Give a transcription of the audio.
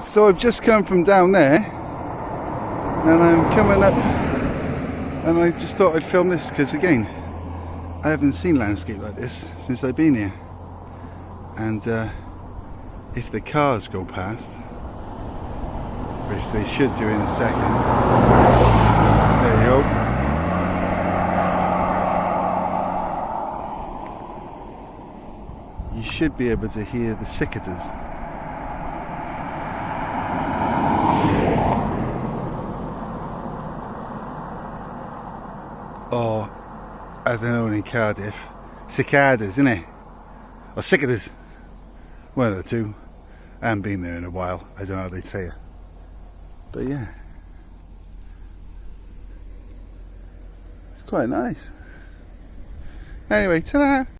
So I've just come from down there and I'm coming up and I just thought I'd film this because again I haven't seen landscape like this since I've been here, and if the cars go past, which they should do in a second, there you go. You should be able to hear the cicadas. Or, as I know in Cardiff, cicadas, isn't it? Or cicadas. One of the two. I haven't been there in a while. I don't know how they say it. But yeah. It's quite nice. Anyway, ta-da!